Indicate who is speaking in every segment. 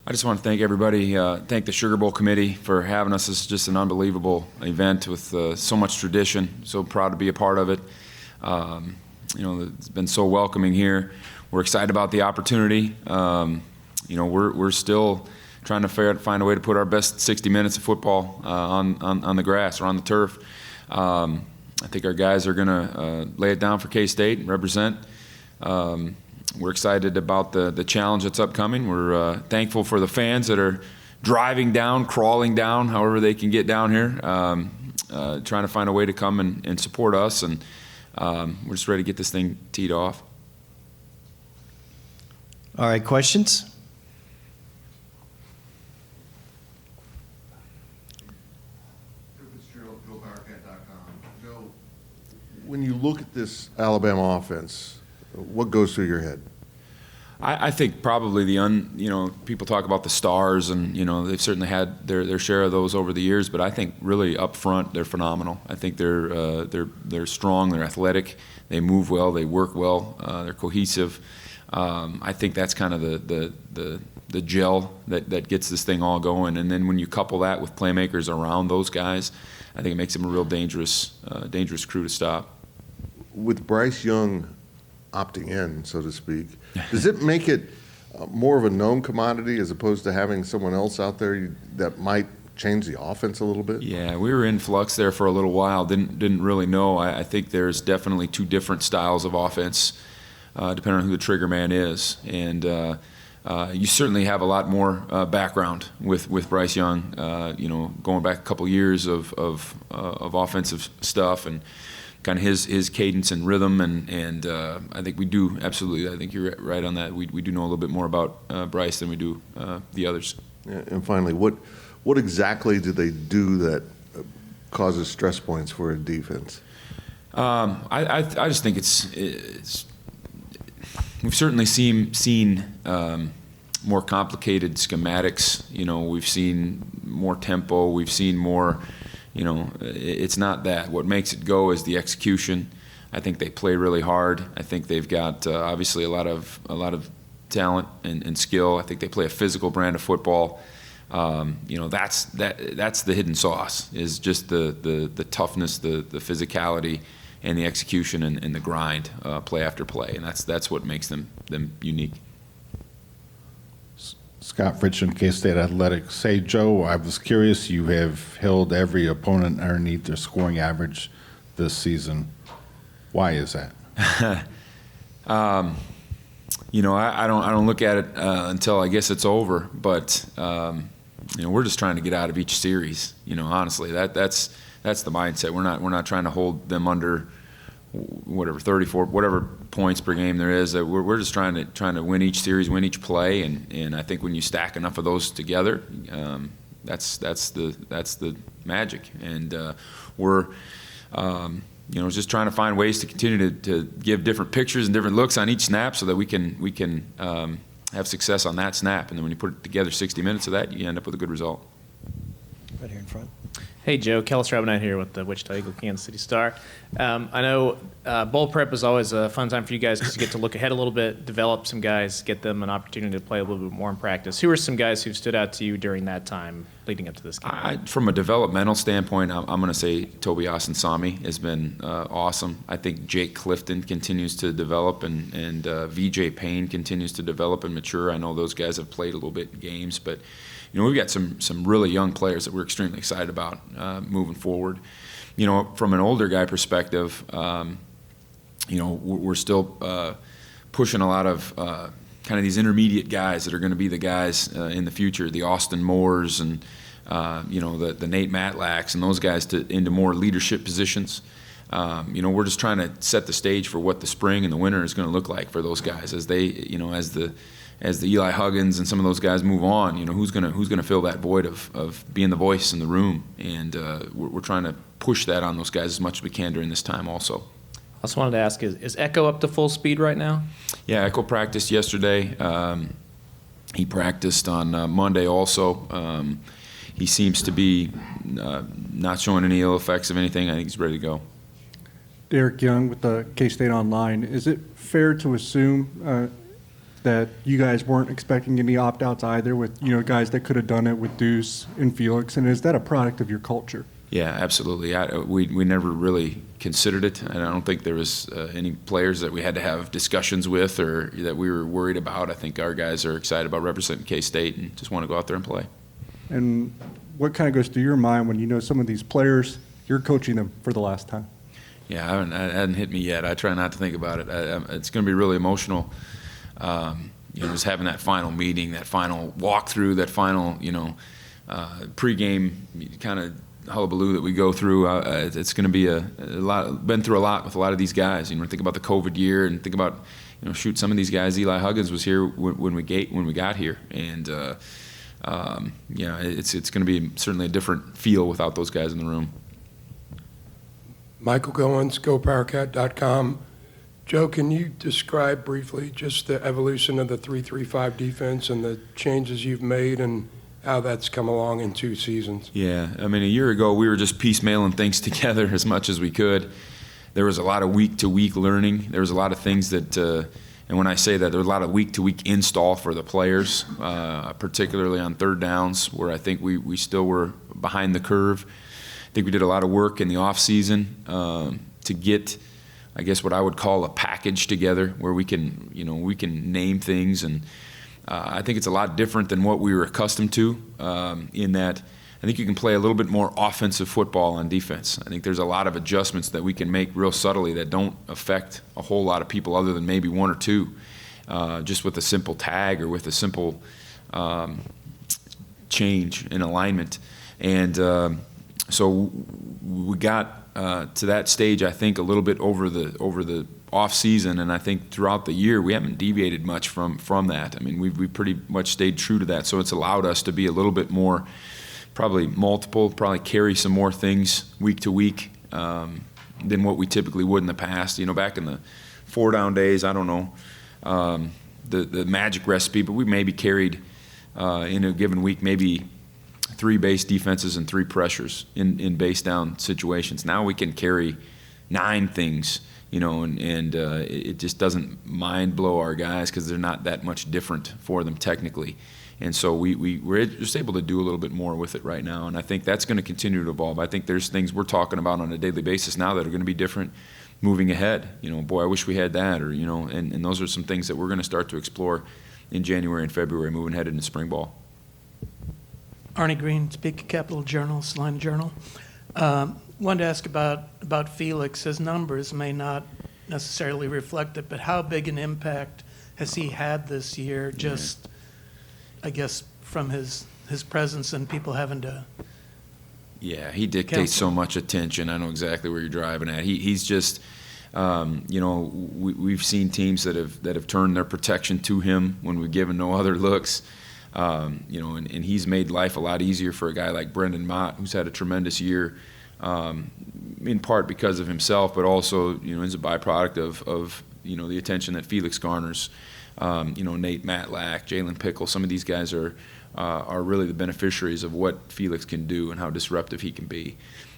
Speaker 1: I just want to thank everybody, thank the Sugar Bowl committee for having us. It's just an unbelievable event with so much tradition. So proud to be a part of it. It's been so welcoming here. We're excited about the opportunity. We're still trying to find a way to put our best 60 minutes of football on the grass or on the turf. I think our guys are going to lay it down for K-State and represent. We're excited about the challenge that's upcoming. We're thankful for the fans that are driving down, crawling down, however they can get down here, trying to find a way to come and support us. And we're just ready to get this thing teed off.
Speaker 2: All right, questions?
Speaker 3: Joe, when you look at this Alabama offense, what goes through your head?
Speaker 1: I think probably people talk about the stars, and they've certainly had their share of those over the years. But I think really up front they're phenomenal. I think they're strong, they're athletic, they move well, they work well, they're cohesive. I think that's kind of the gel that gets this thing all going. And then when you couple that with playmakers around those guys, I think it makes them a real dangerous crew to stop.
Speaker 3: With Bryce Young opting in, so to speak, does it make it more of a known commodity as opposed to having someone else out there that might change the offense a little bit?
Speaker 1: Yeah, we were in flux there for a little while. Didn't really know. I think there's definitely two different styles of offense, depending on who the trigger man is. And you certainly have a lot more background with Bryce Young. Going back a couple years of offensive stuff and kind of his cadence and rhythm, and I think we do absolutely. I think you're right on that. We do know a little bit more about Bryce than we do the others.
Speaker 3: Yeah, and finally, what exactly do they do that causes stress points for a defense?
Speaker 1: I just think it's we've certainly seen more complicated schematics. We've seen more tempo. We've seen more. It's not that. What makes it go is the execution. I think they play really hard. I think they've got obviously a lot of talent and skill. I think they play a physical brand of football. That's the hidden sauce, is just the toughness, the physicality, and the execution and the grind, play after play, and that's what makes them unique.
Speaker 4: Scott Fritchen, K-State Athletics. Say, Joe, I was curious, you have held every opponent underneath their scoring average this season. Why is that?
Speaker 1: I don't look at it until I guess it's over, but we're just trying to get out of each series. Honestly, that's the mindset. We're not trying to hold them under whatever 34 whatever points per game there is. We're just trying to win each series, win each play, and I think when you stack enough of those together, that's the magic. And we're just trying to find ways to continue to give different pictures and different looks on each snap so that we can have success on that snap. And then when you put together 60 minutes of that, you end up with a good result.
Speaker 2: Right here in front.
Speaker 5: Hey, Joe. Kellis Rabenite here with the Wichita Eagle Kansas City Star. I know bowl prep is always a fun time for you guys because you get to look ahead a little bit, develop some guys, get them an opportunity to play a little bit more in practice. Who are some guys who've stood out to you during that time leading up to this game?
Speaker 1: From a developmental standpoint, I'm going to say Toby Asensami has been awesome. I think Jake Clifton continues to develop, and VJ Payne continues to develop and mature. I know those guys have played a little bit in games, but we've got some really young players that we're extremely excited about moving forward. From an older guy perspective, we're still pushing a lot of kind of these intermediate guys that are going to be the guys in the future, the Austin Moores and the Nate Matlacks and those guys into more leadership positions. We're just trying to set the stage for what the spring and the winter is going to look like for those guys as they, as the Eli Huggins and some of those guys move on. Who's gonna fill that void of being the voice in the room, and we're trying to push that on those guys as much as we can during this time also.
Speaker 5: I also wanted to ask, is Echo up to full speed right now?
Speaker 1: Yeah, Echo practiced yesterday. He practiced on Monday also. He seems to be not showing any ill effects of anything. I think he's ready to go.
Speaker 6: Derek Young with the K-State Online. Is it fair to assume that you guys weren't expecting any opt-outs either with, guys that could have done it with Deuce and Felix? And is that a product of your culture?
Speaker 1: Yeah, absolutely. We never really considered it, and I don't think there was any players that we had to have discussions with or that we were worried about. I think our guys are excited about representing K-State and just want to go out there and play.
Speaker 6: And what kind of goes through your mind when you know some of these players, you're coaching them for the last time?
Speaker 1: Yeah, it hadn't hit me yet. I try not to think about it. It's going to be really emotional. Just having that final meeting, that final walkthrough, that final, pregame kind of hullabaloo that we go through. It's going to be a lot. Been through a lot with a lot of these guys. Think about the COVID year, and think about, some of these guys. Eli Huggins was here when we got here, and it's going to be certainly a different feel without those guys in the room.
Speaker 7: Michael Goins, GoPowerCat.com. Joe, can you describe briefly just the evolution of the 3-3-5 defense and the changes you've made and how that's come along in 2 seasons?
Speaker 1: Yeah, a year ago we were just piecemealing things together as much as we could. There was a lot of week-to-week learning. There was a lot of things that, and when I say that, there was a lot of week-to-week install for the players, particularly on third downs, where I think we still were behind the curve. I think we did a lot of work in the off-season to get, I guess, what I would call a package together where we can name things, and I think it's a lot different than what we were accustomed to in that I think you can play a little bit more offensive football on defense. I think there's a lot of adjustments that we can make real subtly that don't affect a whole lot of people other than maybe 1 or 2, just with a simple tag or with a simple change in alignment. And so we got to that stage, I think, a little bit over the off season, and I think throughout the year we haven't deviated much from that. We've pretty much stayed true to that. So it's allowed us to be a little bit more, probably carry some more things week to week than what we typically would in the past. Back in the 4-down days, I don't know the magic recipe, but we maybe carried in a given week maybe 3 base defenses and 3 pressures in base down situations. Now we can carry 9 things, and it just doesn't mind blow our guys because they're not that much different for them technically. And so we're just able to do a little bit more with it right now, and I think that's going to continue to evolve. I think there's things we're talking about on a daily basis now that are going to be different moving ahead. Boy, I wish we had that, or and those are some things that we're going to start to explore in January and February moving ahead into spring ball.
Speaker 8: Arnie Green, Topeka Capital Journal, Salina Journal. Wanted to ask about Felix. His numbers may not necessarily reflect it, but how big an impact has he had this year? Just, I guess, from his presence and people having to.
Speaker 1: Yeah, he dictates so much attention. I know exactly where you're driving at. He's just, we've seen teams that have turned their protection to him when we've given no other looks. And he's made life a lot easier for a guy like Brendan Mott, who's had a tremendous year, in part because of himself, but also, as a byproduct of the attention that Felix garners. Nate Matlack, Jalen Pickle, some of these guys are really the beneficiaries of what Felix can do and how disruptive he can be.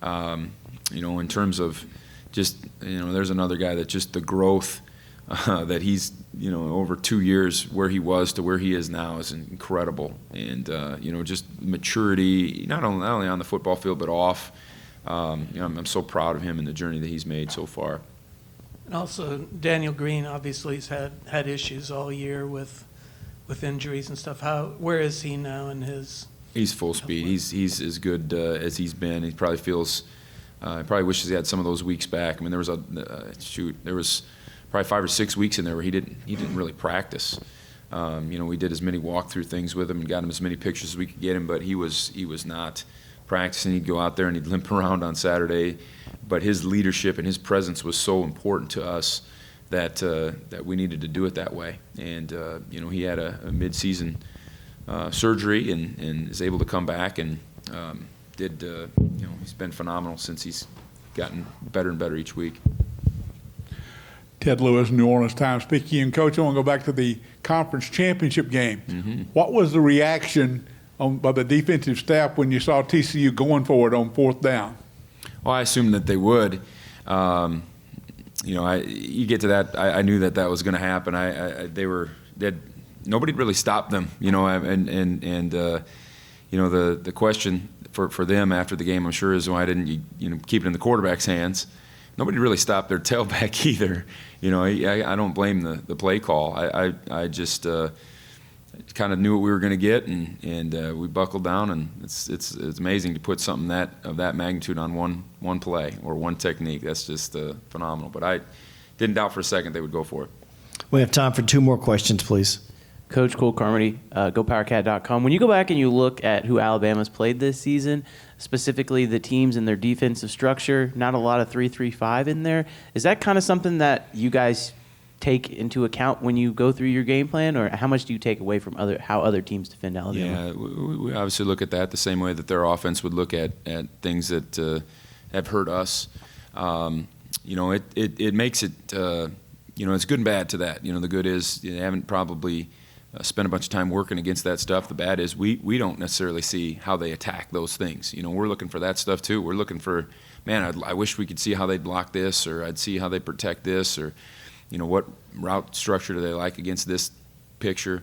Speaker 1: In terms of just, there's another guy that just the growth that he's, over 2 years where he was to where he is now is incredible. And, just maturity, not only on the football field, but off. I'm so proud of him and the journey that he's made so far.
Speaker 8: And also, Daniel Green obviously has had issues all year with injuries and stuff. Where is he now in his? He's
Speaker 1: full speed. He's as good as he's been. He probably feels. He probably wishes he had some of those weeks back. There was there was probably 5 or 6 weeks in there where he didn't really practice. We did as many walkthrough things with him and got him as many pictures as we could get him, but he was not practicing. He'd go out there and he'd limp around on Saturday. But his leadership and his presence was so important to us that we needed to do it that way. And he had a mid-season surgery and is able to come back and he's been phenomenal since he's gotten better and better each week.
Speaker 9: Ted Lewis, New Orleans Times speaking. And Coach, I want to go back to the conference championship game. Mm-hmm. What was the reaction by the defensive staff when you saw TCU going for it on 4th down?
Speaker 1: Well, I assumed that they would. You get to that. I knew that was going to happen. They were, nobody really stopped them, and the question for them after the game, I'm sure, is why didn't you keep it in the quarterback's hands? Nobody really stopped their tailback either. I don't blame the play call. I just kind of knew what we were going to get, and we buckled down, and it's amazing to put something of that magnitude on one play or one technique. That's just phenomenal. But I didn't doubt for a second they would go for it.
Speaker 2: We have time for 2 more questions, please.
Speaker 10: Coach Cole Carmody, GoPowerCat.com. When you go back and you look at who Alabama's played this season, specifically the teams and their defensive structure, not a lot of 3-3-5 in there. Is that kind of something that you guys take into account when you go through your game plan, or how much do you take away from how other teams defend Alabama?
Speaker 1: Yeah, we obviously look at that the same way that their offense would look at things that have hurt us. It makes it, it's good and bad to that. The good is they haven't probably spent a bunch of time working against that stuff. The bad is we don't necessarily see how they attack those things. We're looking for that stuff too. We're looking for, man, I wish we could see how they block this, or I'd see how they protect this, or what route structure do they like against this picture?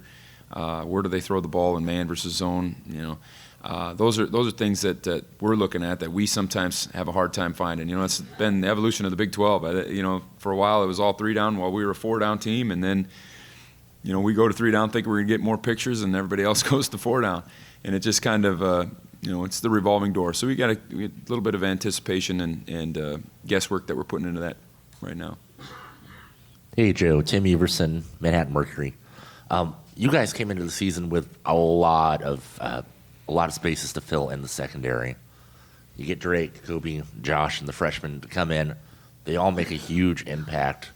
Speaker 1: Where do they throw the ball in man versus zone? Those are things that we're looking at that we sometimes have a hard time finding. It's been the evolution of the Big 12. For a while it was all 3 down while we were a 4 down team, and then we go to 3 down thinking we're going to get more pictures, and everybody else goes to 4 down. And it just kind of, it's the revolving door. So we got a little bit of anticipation and guesswork that we're putting into that right now.
Speaker 11: Hey, Joe. Tim Everson, Manhattan Mercury. You guys came into the season with a lot of spaces to fill in the secondary. You get Drake, Kobe, Josh, and the freshmen to come in. They all make a huge impact.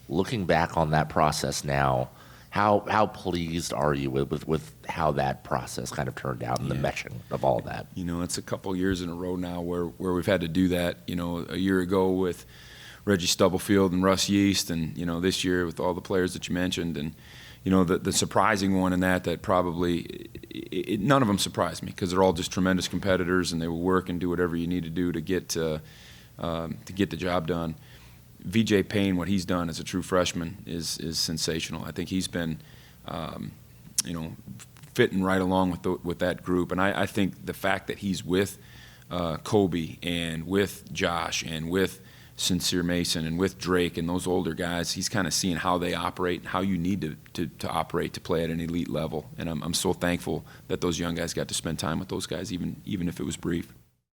Speaker 11: Looking back on that process now, how pleased are you with how that process kind of turned out and the meshing of all that?
Speaker 1: It's a couple years in a row now where we've had to do that. A year ago with Reggie Stubblefield and Russ Yeast, and this year with all the players that you mentioned, and the surprising one in that probably none of them surprised me, because they're all just tremendous competitors, and they will work and do whatever you need to do to get the job done. VJ Payne, what he's done as a true freshman is sensational. I think he's been, fitting right along with that group, and I think the fact that he's with Kobe and with Josh and with Sincere Mason and with Drake and those older guys, he's kind of seeing how they operate and how you need to operate to play at an elite level. And I'm so thankful that those young guys got to spend time with those guys, even if it was brief.